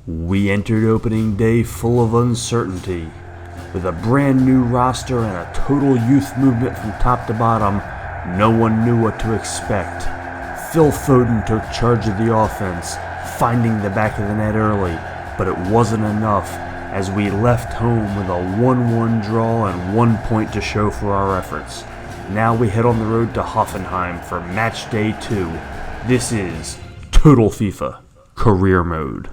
We entered opening day full of uncertainty. With a brand new roster and a total youth movement from top to bottom, no one knew what to expect. Phil Foden took charge of the offense, finding the back of the net early, but it wasn't enough as we left home with a 1-1 draw and 1 point to show for our efforts. Now we head on the road to Hoffenheim for match day 2. This is Total FIFA Career Mode.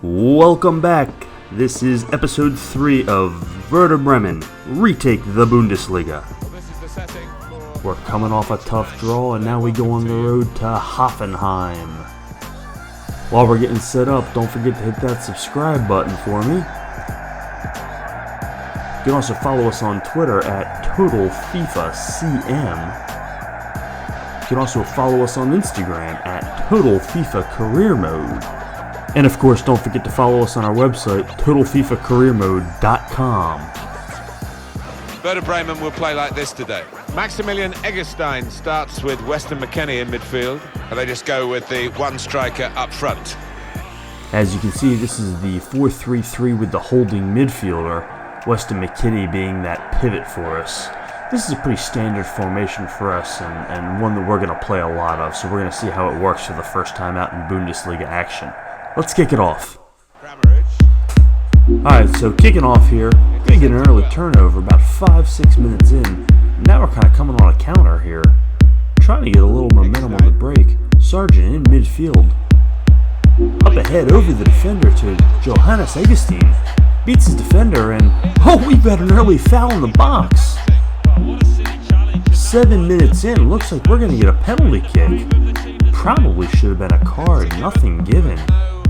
Welcome back. This is episode 3 of Werder Bremen, Retake the Bundesliga. We're coming off a tough draw and now we go on the road to Hoffenheim. While we're getting set up, don't forget to hit that subscribe button for me. You can also follow us on Twitter at TotalFIFACM. You can also follow us on Instagram at Total FIFA Career Mode. And of course, don't forget to follow us on our website, TotalFIFACareerMode.com. Werder Bremen will play like this today. Maximilian Eggestein starts with Weston McKennie in midfield, and they just go with the one striker up front. As you can see, this is the 4-3-3 with the holding midfielder, Weston McKennie being that pivot for us. This is a pretty standard formation for us and one that we're going to play a lot of, so we're going to see how it works for the first time out in Bundesliga action. Let's kick it off. Alright, so kicking off here, gonna get an early turnover about 5-6 minutes in. Now we're kind of coming on a counter here. Trying to get a little momentum on the break. Sargent in midfield. Up ahead over the defender to Johannes Eggestein. Beats his defender and, oh, we've got an early foul in the box. 7 minutes in, looks like we're gonna get a penalty kick. Probably should have been a card, nothing given.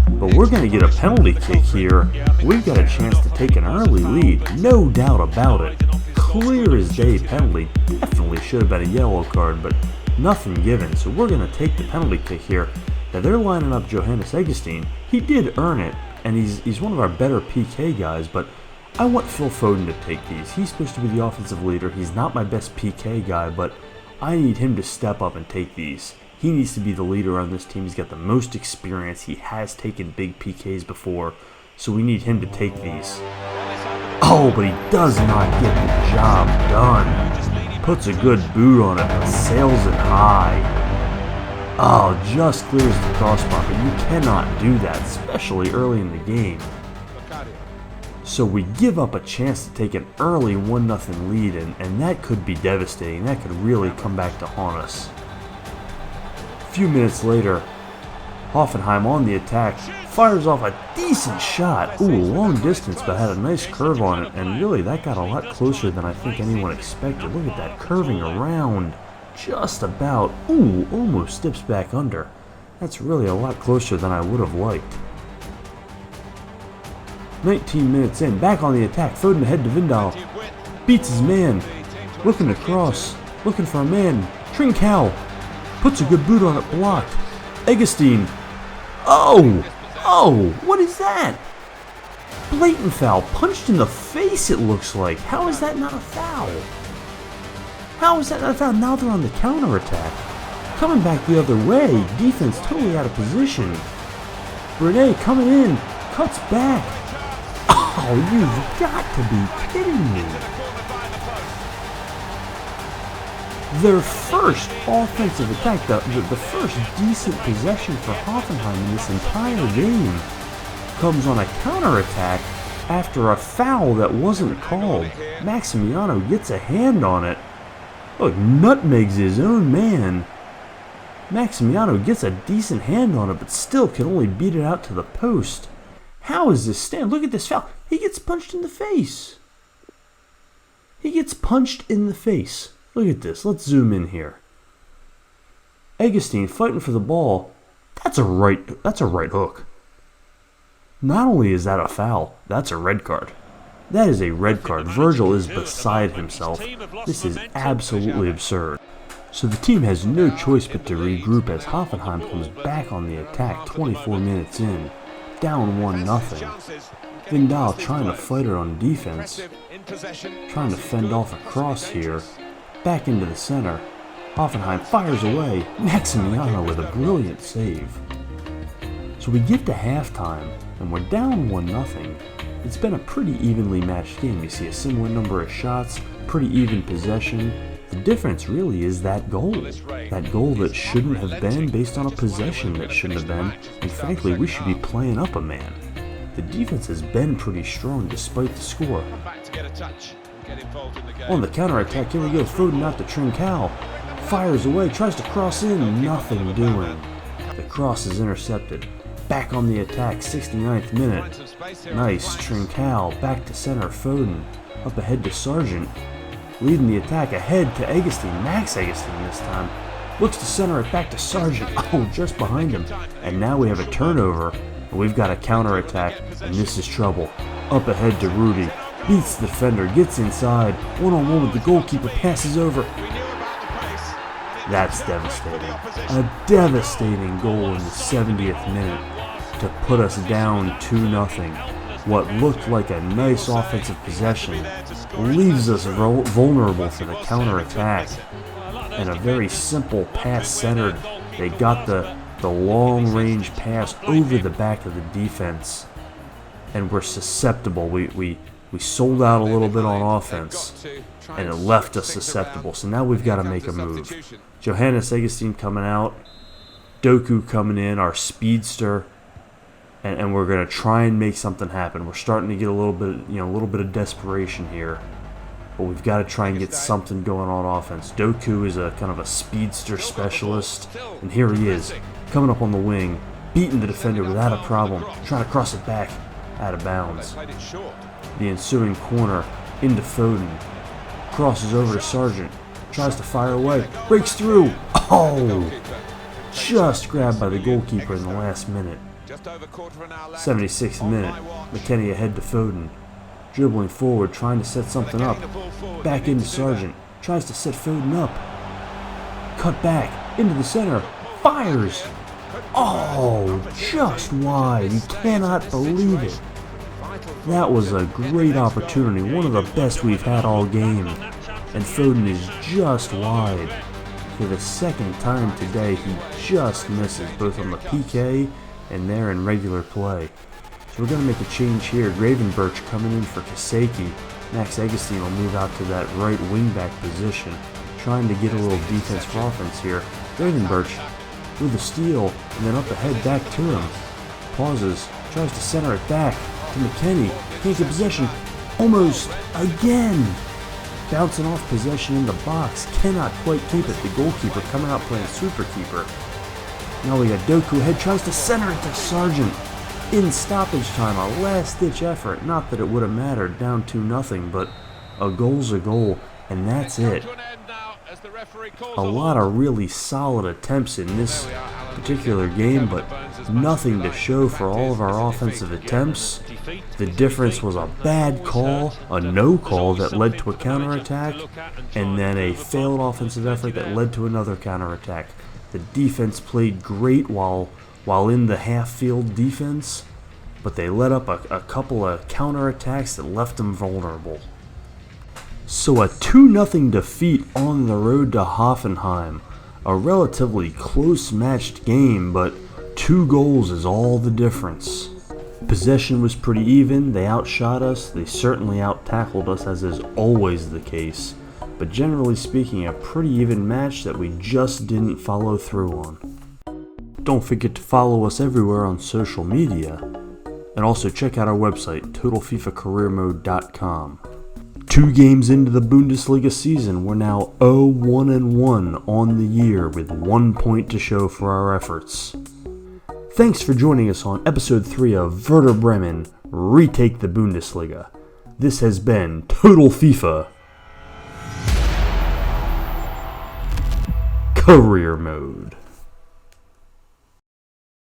But we're going to get a penalty kick here. We've got a chance to take an early lead, no doubt about it. Clear as day penalty. Definitely should have been a yellow card, but nothing given. So we're going to take the penalty kick here. Now they're lining up Johannes Eggestein. He did earn it, and he's one of our better PK guys, but I want Phil Foden to take these. He's supposed to be the offensive leader. He's not my best PK guy, but I need him to step up and take these. He needs to be the leader on this team. He's got the most experience. He has taken big PKs before, so we need him to take these. Oh, but he does not get the job done. Puts a good boot on it, but sails it high. Oh, just clears the crossbar, but you cannot do that, especially early in the game. So we give up a chance to take an early 1-0 lead, and that could be devastating. That could really come back to haunt us. A few minutes later, Hoffenheim on the attack, fires off a decent shot. Ooh, long distance, but had a nice curve on it, and really that got a lot closer than I think anyone expected. Look at that, curving around, just about. Ooh, almost dips back under. That's really a lot closer than I would have liked. 19 minutes in, back on the attack, Foden ahead to Vindal. Beats his man, looking to cross, looking for a man. Trincao puts a good boot on it, blocked. Eggestein. Oh, what is that? Blatant foul, punched in the face it looks like. How is that not a foul? How is that not a foul? Now they're on the counter-attack. Coming back the other way, defense totally out of position. Bremen coming in, cuts back. Oh, you've got to be kidding me. Their first offensive attack, the first decent possession for Hoffenheim in this entire game, comes on a counterattack after a foul that wasn't called. Maximiano gets a hand on it. Look, nutmegs his own man. Maximiano gets a decent hand on it, but still can only beat it out to the post. How is this stand? Look at this foul. He gets punched in the face. He gets punched in the face. Look at this. Let's zoom in here. Eggestein fighting for the ball. That's a right hook. Not only is that a foul, that's a red card. That is a red card. Virgil is beside himself. This is absolutely absurd. So the team has no choice but to regroup as Hoffenheim comes back on the attack 24 minutes in, down 1-0. Vindal trying to fight it on defense, trying to fend off a cross here, back into the center. Hoffenheim fires away, Maximiano with a brilliant save. So we get to halftime, and we're down 1-0. It's been a pretty evenly matched game. You see a similar number of shots, pretty even possession. The difference really is that goal that shouldn't have been based on a possession that shouldn't have been, and frankly, we should be playing up a man. The defense has been pretty strong despite the score. On the counter-attack, here we go, Foden out to Trincao. Fires away, tries to cross in, nothing doing. The cross is intercepted. Back on the attack, 69th minute. Nice, Trincao, back to center, Foden. Up ahead to Sargent. Leading the attack ahead to Augustin, Max Augustin this time. Looks to center it back to Sargent, oh, just behind him. And now we have a turnover, and we've got a counter-attack, and this is trouble. Up ahead to Rudy, beats the defender, gets inside, one-on-one with the goalkeeper, passes over. That's devastating. A devastating goal in the 70th minute to put us down 2-0. What looked like a nice offensive possession leaves us vulnerable for the counter-attack. And a very simple pass centered. They got the long-range pass over the back of the defense. And we're susceptible. We sold out a little bit on offense, and it left us susceptible. So now we've got to make a move. Johannes Augustin coming out, Doku coming in, our speedster, and we're going to try and make something happen. We're starting to get a little bit of desperation here, but we've got to try and get something going on offense. Doku is a kind of a speedster specialist, and here he is, coming up on the wing, beating the defender without a problem, trying to cross it back out of bounds. The ensuing corner into Foden, crosses over to Sargent, tries to fire away, breaks through. Oh! Just grabbed by the goalkeeper in the last minute. 76th minute, McKennie ahead to Foden, dribbling forward, trying to set something up. Back into Sargent, tries to set Foden up. Cut back, into the center, fires! Oh, just wide, you cannot believe it. That was a great opportunity, one of the best we've had all game. And Foden is just wide. For the second time today, he just misses, both on the PK and there in regular play. So we're going to make a change here. Gravenberch coming in for Kaseki. Max Augustin will move out to that right wing-back position, trying to get a little defense for offense here. Gravenberch with a steal, and then up ahead back to him. Pauses, tries to center it back to McKennie. Can't get possession. Almost again. Bouncing off possession in the box. Cannot quite keep it. The goalkeeper coming out playing super keeper. Now we got Doku ahead. Tries to center it to Sargent. In stoppage time. A last-ditch effort. Not that it would have mattered. Down 2-0. But a goal's a goal. And that's it. A lot of really solid attempts in this particular game, but nothing to show for all of our offensive attempts. The difference was a bad call, a no call that led to a counterattack, and then a failed offensive effort that led to another counterattack. The defense played great while in the half-field defense, but they let up a couple of counterattacks that left them vulnerable. So a 2-0 defeat on the road to Hoffenheim. A relatively close matched game, but 2 goals is all the difference. Possession was pretty even, they outshot us, they certainly out-tackled us as is always the case. But generally speaking, a pretty even match that we just didn't follow through on. Don't forget to follow us everywhere on social media. And also check out our website, TotalFIFACareerMode.com. 2 games into the Bundesliga season, we're now 0-1-1 on the year with 1 point to show for our efforts. Thanks for joining us on episode 3 of Werder Bremen, Retake the Bundesliga. This has been Total FIFA Career Mode.